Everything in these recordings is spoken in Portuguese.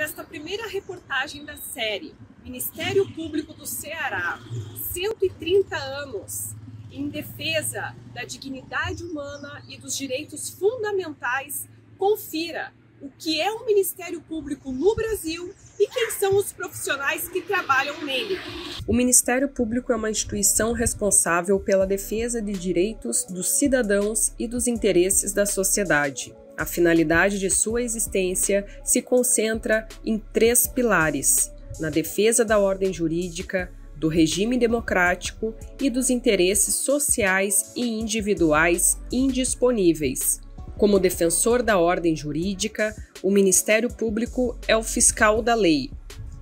desta primeira reportagem da série Ministério Público do Ceará, 130 anos em defesa da dignidade humana e dos direitos fundamentais, confira o que é o Ministério Público no Brasil e quem são os profissionais que trabalham nele. O Ministério Público é uma instituição responsável pela defesa de direitos dos cidadãos e dos interesses da sociedade. A finalidade de sua existência se concentra em 3 pilares: na defesa da ordem jurídica, do regime democrático e dos interesses sociais e individuais indisponíveis. Como defensor da ordem jurídica, o Ministério Público é o fiscal da lei.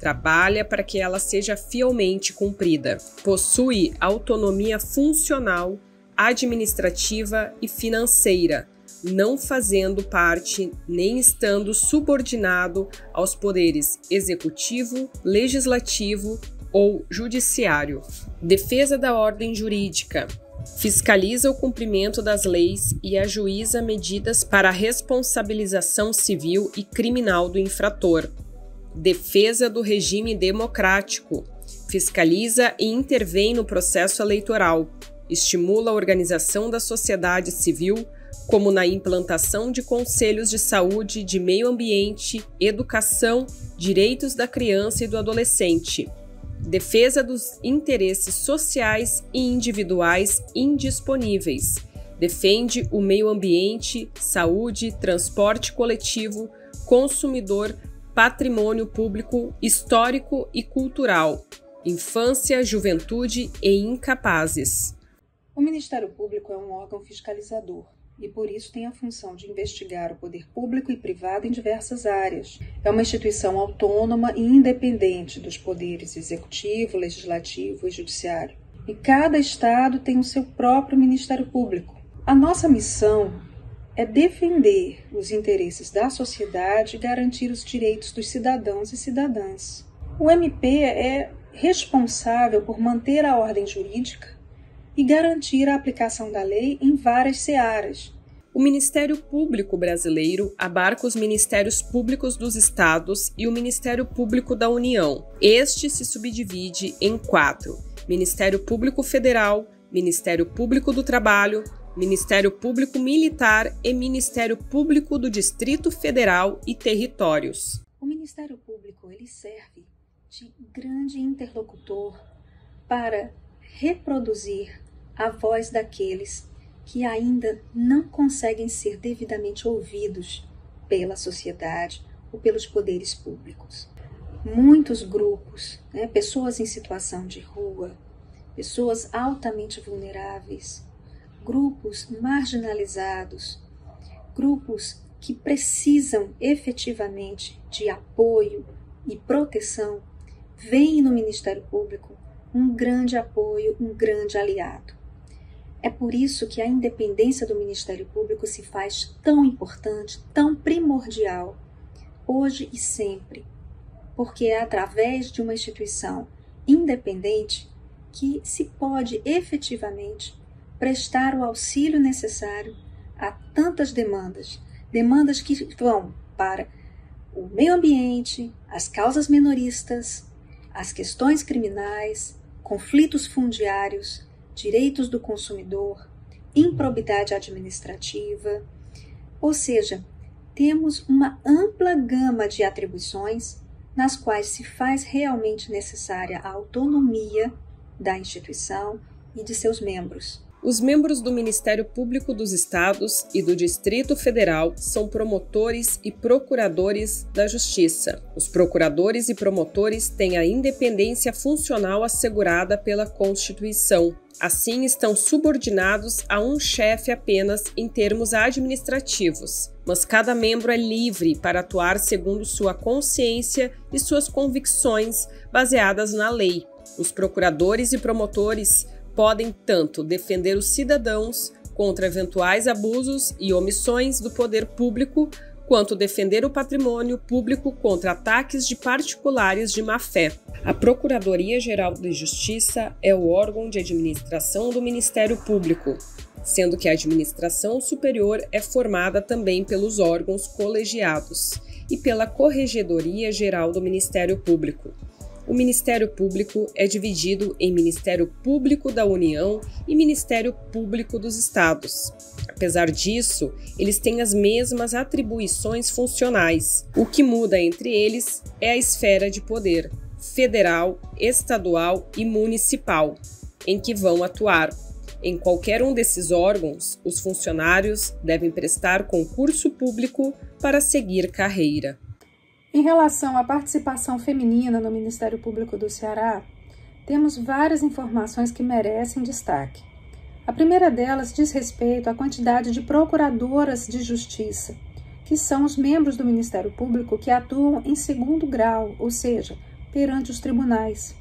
Trabalha para que ela seja fielmente cumprida. Possui autonomia funcional, administrativa e financeira, não fazendo parte nem estando subordinado aos poderes executivo, legislativo ou judiciário. Defesa da ordem jurídica. Fiscaliza o cumprimento das leis e ajuiza medidas para a responsabilização civil e criminal do infrator. Defesa do regime democrático. Fiscaliza e intervém no processo eleitoral. Estimula a organização da sociedade civil, como na implantação de conselhos de saúde, de meio ambiente, educação, direitos da criança e do adolescente. Defesa dos interesses sociais e individuais indisponíveis. Defende o meio ambiente, saúde, transporte coletivo, consumidor, patrimônio público, histórico e cultural, infância, juventude e incapazes. O Ministério Público é um órgão fiscalizador e, por isso, tem a função de investigar o poder público e privado em diversas áreas. É uma instituição autônoma e independente dos poderes executivo, legislativo e judiciário. E cada estado tem o seu próprio Ministério Público. A nossa missão é defender os interesses da sociedade e garantir os direitos dos cidadãos e cidadãs. O MP é responsável por manter a ordem jurídica e garantir a aplicação da lei em várias searas. O Ministério Público brasileiro abarca os Ministérios Públicos dos Estados e o Ministério Público da União. Este se subdivide em 4: Ministério Público Federal, Ministério Público do Trabalho, Ministério Público Militar e Ministério Público do Distrito Federal e Territórios. O Ministério Público ele serve de grande interlocutor para reproduzir a voz daqueles que ainda não conseguem ser devidamente ouvidos pela sociedade ou pelos poderes públicos. Muitos grupos, pessoas em situação de rua, pessoas altamente vulneráveis, grupos marginalizados, grupos que precisam efetivamente de apoio e proteção, veem no Ministério Público um grande apoio, um grande aliado. É por isso que a independência do Ministério Público se faz tão importante, tão primordial, hoje e sempre, porque é através de uma instituição independente que se pode efetivamente prestar o auxílio necessário a tantas demandas que vão para o meio ambiente, as causas minoristas, as questões criminais, conflitos fundiários, direitos do consumidor, improbidade administrativa. Ou seja, temos uma ampla gama de atribuições nas quais se faz realmente necessária a autonomia da instituição e de seus membros. Os membros do Ministério Público dos Estados e do Distrito Federal são promotores e procuradores da Justiça. Os procuradores e promotores têm a independência funcional assegurada pela Constituição. Assim, estão subordinados a um chefe apenas em termos administrativos, mas cada membro é livre para atuar segundo sua consciência e suas convicções baseadas na lei. Os procuradores e promotores podem tanto defender os cidadãos contra eventuais abusos e omissões do poder público, quanto defender o patrimônio público contra ataques de particulares de má-fé. A Procuradoria-Geral de Justiça é o órgão de administração do Ministério Público, sendo que a administração superior é formada também pelos órgãos colegiados. e pela Corregedoria Geral do Ministério Público. O Ministério Público é dividido em Ministério Público da União e Ministério Público dos Estados. Apesar disso, eles têm as mesmas atribuições funcionais. O que muda entre eles é a esfera de poder federal, estadual e municipal, em que vão atuar. Em qualquer um desses órgãos, os funcionários devem prestar concurso público para seguir carreira. Em relação à participação feminina no Ministério Público do Ceará, temos várias informações que merecem destaque. A primeira delas diz respeito à quantidade de procuradoras de justiça, que são os membros do Ministério Público que atuam em segundo grau, ou seja, perante os tribunais.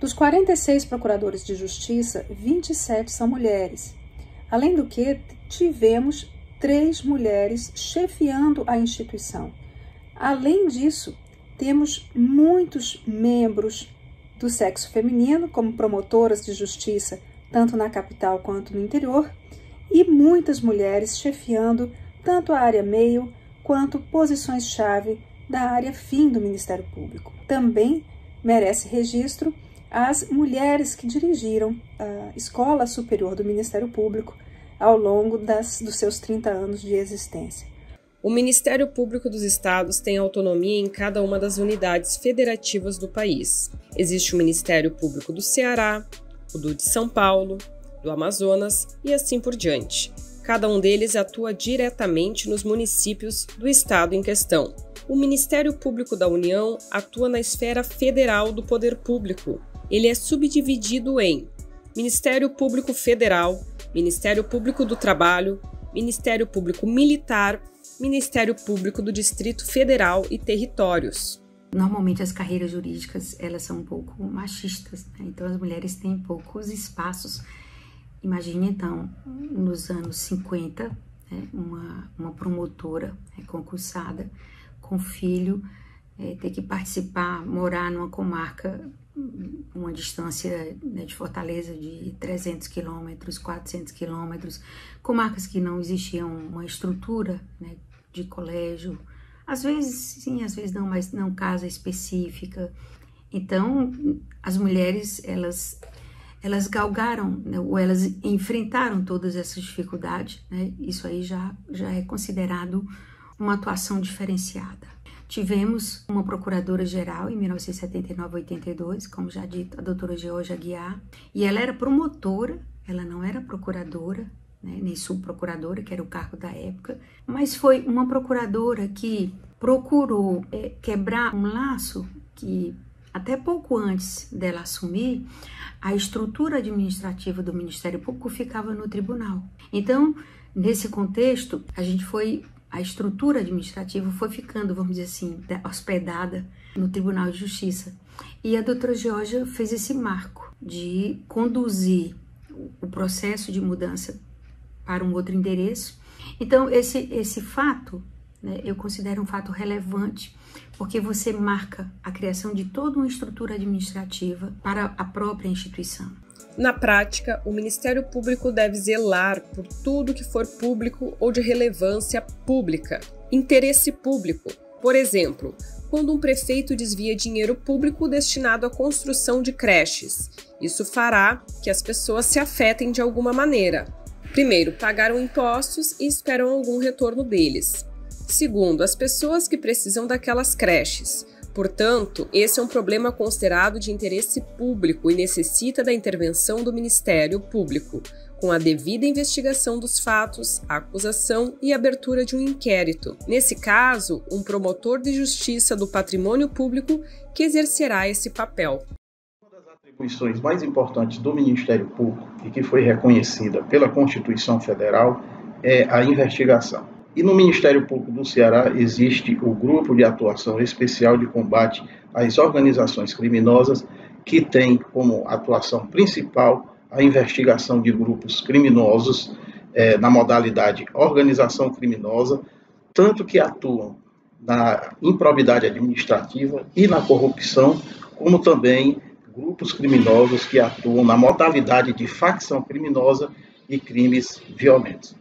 Dos 46 procuradores de justiça, 27 são mulheres. Além do que, tivemos 3 mulheres chefiando a instituição. Além disso, temos muitos membros do sexo feminino, como promotoras de justiça, tanto na capital quanto no interior, e muitas mulheres chefiando tanto a área meio quanto posições-chave da área fim do Ministério Público. Também merece registro as mulheres que dirigiram a Escola Superior do Ministério Público ao longo dos seus 30 anos de existência. O Ministério Público dos Estados tem autonomia em cada uma das unidades federativas do país. Existe o Ministério Público do Ceará, o do de São Paulo, do Amazonas e assim por diante. Cada um deles atua diretamente nos municípios do estado em questão. O Ministério Público da União atua na esfera federal do poder público. Ele é subdividido em Ministério Público Federal, Ministério Público do Trabalho, Ministério Público Militar, Ministério Público do Distrito Federal e Territórios. Normalmente as carreiras jurídicas elas são um pouco machistas, né? Então as mulheres têm poucos espaços. Imagine então, nos anos 50, né, uma promotora concursada com filho ter que participar, morar numa comarca, uma distância, né, de Fortaleza de 300 quilômetros, 400 quilômetros, comarcas que não existiam uma estrutura, né, de colégio, às vezes sim, às vezes não, mas não casa específica. Então, as mulheres, elas galgaram, né, ou elas enfrentaram todas essas dificuldades, né? Isso aí já é considerado uma atuação diferenciada. Tivemos uma procuradora-geral em 1979-82, como já dito, a doutora Georgia Aguiar, e ela era promotora, ela não era procuradora, né, nem subprocuradora, que era o cargo da época, mas foi uma procuradora que procurou quebrar um laço que, até pouco antes dela assumir, a estrutura administrativa do Ministério Público ficava no tribunal. Então, nesse contexto, a estrutura administrativa foi ficando, vamos dizer assim, hospedada no Tribunal de Justiça. E a doutora Georgia fez esse marco de conduzir o processo de mudança para um outro endereço. Então, esse fato, né, eu considero um fato relevante, porque você marca a criação de toda uma estrutura administrativa para a própria instituição. Na prática, o Ministério Público deve zelar por tudo que for público ou de relevância pública. Interesse público. Por exemplo, quando um prefeito desvia dinheiro público destinado à construção de creches. Isso fará que as pessoas se afetem de alguma maneira. Primeiro, pagaram impostos e esperam algum retorno deles. Segundo, as pessoas que precisam daquelas creches. Portanto, esse é um problema considerado de interesse público e necessita da intervenção do Ministério Público, com a devida investigação dos fatos, a acusação e abertura de um inquérito. Nesse caso, um promotor de justiça do patrimônio público que exercerá esse papel. Uma das atribuições mais importantes do Ministério Público e que foi reconhecida pela Constituição Federal é a investigação. E no Ministério Público do Ceará existe o Grupo de Atuação Especial de Combate às Organizações Criminosas, que tem como atuação principal a investigação de grupos criminosos na modalidade organização criminosa, tanto que atuam na improbidade administrativa e na corrupção, como também grupos criminosos que atuam na modalidade de facção criminosa e crimes violentos.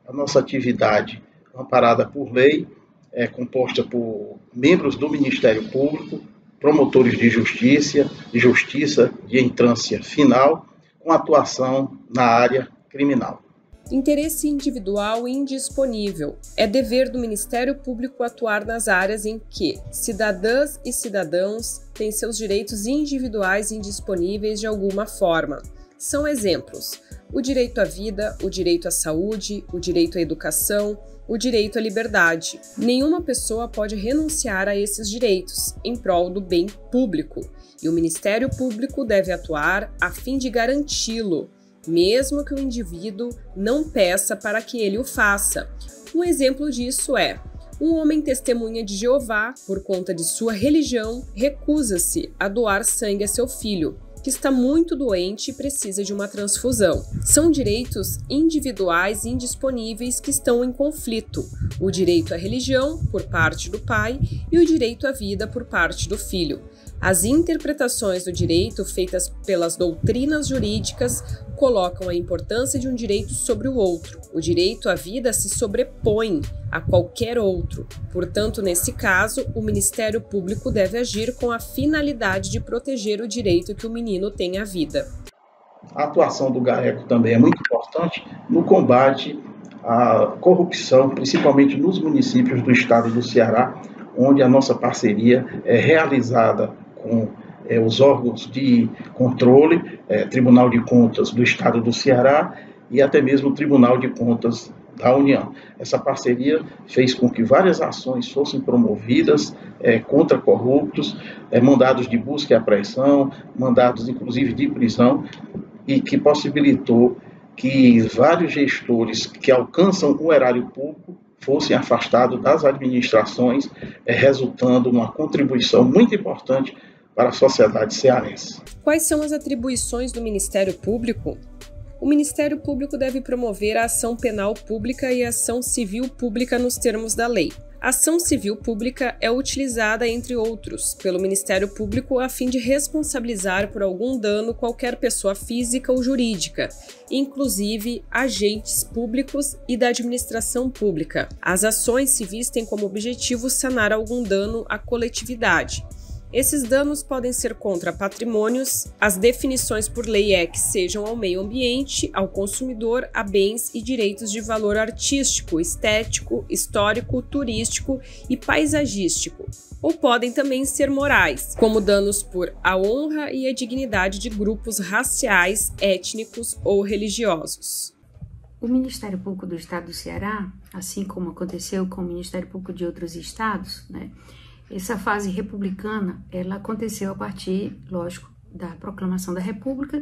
A nossa atividade, amparada por lei, é composta por membros do Ministério Público, promotores de justiça de entrância final, com atuação na área criminal. Interesse individual e indisponível. É dever do Ministério Público atuar nas áreas em que cidadãs e cidadãos têm seus direitos individuais indisponíveis de alguma forma. São exemplos: o direito à vida, o direito à saúde, o direito à educação, o direito à liberdade. Nenhuma pessoa pode renunciar a esses direitos em prol do bem público, e o Ministério Público deve atuar a fim de garanti-lo, mesmo que o indivíduo não peça para que ele o faça. Um exemplo disso é: um homem testemunha de Jeová, por conta de sua religião, recusa-se a doar sangue a seu filho, que está muito doente e precisa de uma transfusão. São direitos individuais indisponíveis que estão em conflito: o direito à religião, por parte do pai, e o direito à vida, por parte do filho. As interpretações do direito feitas pelas doutrinas jurídicas colocam a importância de um direito sobre o outro. O direito à vida se sobrepõe a qualquer outro. Portanto, nesse caso, o Ministério Público deve agir com a finalidade de proteger o direito que o menino tem à vida. A atuação do GAECO também é muito importante no combate à corrupção, principalmente nos municípios do estado do Ceará, onde a nossa parceria é realizada com os órgãos de controle, Tribunal de Contas do Estado do Ceará e até mesmo o Tribunal de Contas da União. Essa parceria fez com que várias ações fossem promovidas contra corruptos, mandados de busca e apreensão, mandados inclusive de prisão, e que possibilitou que vários gestores que alcançam o erário público fossem afastados das administrações, resultando numa contribuição muito importante para a sociedade cearense. Quais são as atribuições do Ministério Público? O Ministério Público deve promover a ação penal pública e a ação civil pública nos termos da lei. A ação civil pública é utilizada, entre outros, pelo Ministério Público a fim de responsabilizar por algum dano qualquer pessoa física ou jurídica, inclusive agentes públicos e da administração pública. As ações civis têm como objetivo sanar algum dano à coletividade. Esses danos podem ser contra patrimônios. As definições por lei é que sejam ao meio ambiente, ao consumidor, a bens e direitos de valor artístico, estético, histórico, turístico e paisagístico. Ou podem também ser morais, como danos por a honra e a dignidade de grupos raciais, étnicos ou religiosos. O Ministério Público do Estado do Ceará, assim como aconteceu com o Ministério Público de outros estados, essa fase republicana, ela aconteceu a partir, lógico, da proclamação da República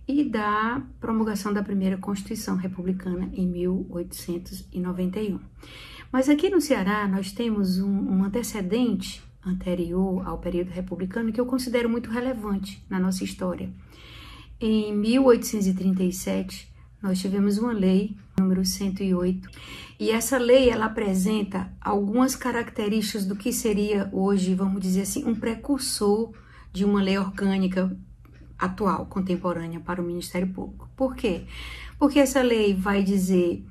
e da promulgação da primeira Constituição Republicana em 1891. Mas aqui no Ceará nós temos um antecedente anterior ao período republicano que eu considero muito relevante na nossa história. Em 1837, nós tivemos uma lei, número 108, e essa lei ela apresenta algumas características do que seria hoje, vamos dizer assim, um precursor de uma lei orgânica atual, contemporânea para o Ministério Público. Por quê? Porque essa lei vai dizer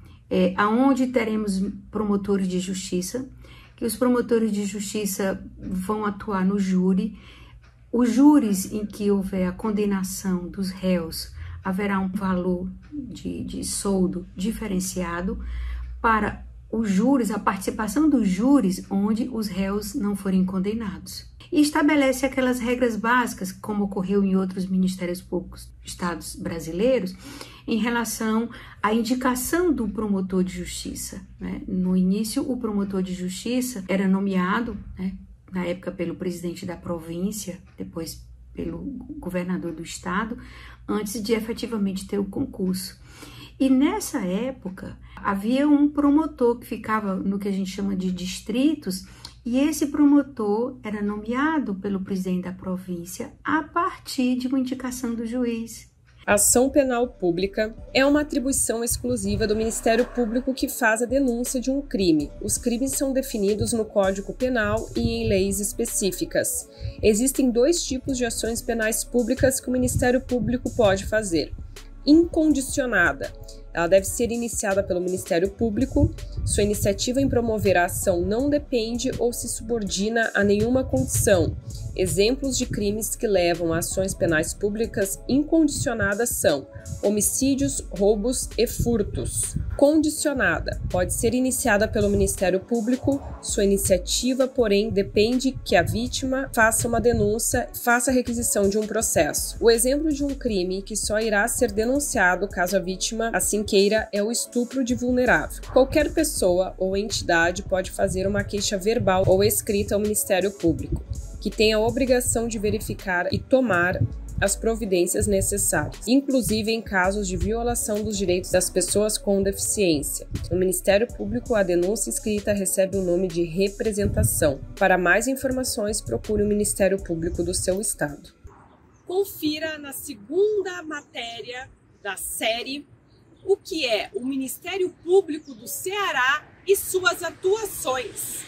aonde teremos promotores de justiça, que os promotores de justiça vão atuar no júri. Os júris em que houver a condenação dos réus, haverá um valor de soldo diferenciado para os júris, a participação dos júris onde os réus não forem condenados. E estabelece aquelas regras básicas, como ocorreu em outros ministérios públicos estados brasileiros, em relação à indicação do promotor de justiça. No início, o promotor de justiça era nomeado, na época pelo presidente da província, depois pelo governador do estado, antes de efetivamente ter o concurso. E nessa época, havia um promotor que ficava no que a gente chama de distritos, e esse promotor era nomeado pelo presidente da província a partir de uma indicação do juiz. A ação penal pública é uma atribuição exclusiva do Ministério Público que faz a denúncia de um crime. Os crimes são definidos no Código Penal e em leis específicas. Existem dois tipos de ações penais públicas que o Ministério Público pode fazer. Incondicionada. Ela deve ser iniciada pelo Ministério Público. Sua iniciativa em promover a ação não depende ou se subordina a nenhuma condição. Exemplos de crimes que levam a ações penais públicas incondicionadas são homicídios, roubos e furtos. Condicionada pode ser iniciada pelo Ministério Público. Sua iniciativa, porém, depende que a vítima faça uma denúncia, faça a requisição de um processo. O exemplo de um crime que só irá ser denunciado caso a vítima assim queira é o estupro de vulnerável. Qualquer pessoa ou entidade pode fazer uma queixa verbal ou escrita ao Ministério Público, que tem a obrigação de verificar e tomar as providências necessárias, inclusive em casos de violação dos direitos das pessoas com deficiência. No Ministério Público, a denúncia escrita recebe o nome de representação. Para mais informações, procure o Ministério Público do seu estado. Confira na segunda matéria da série o que é o Ministério Público do Ceará e suas atuações.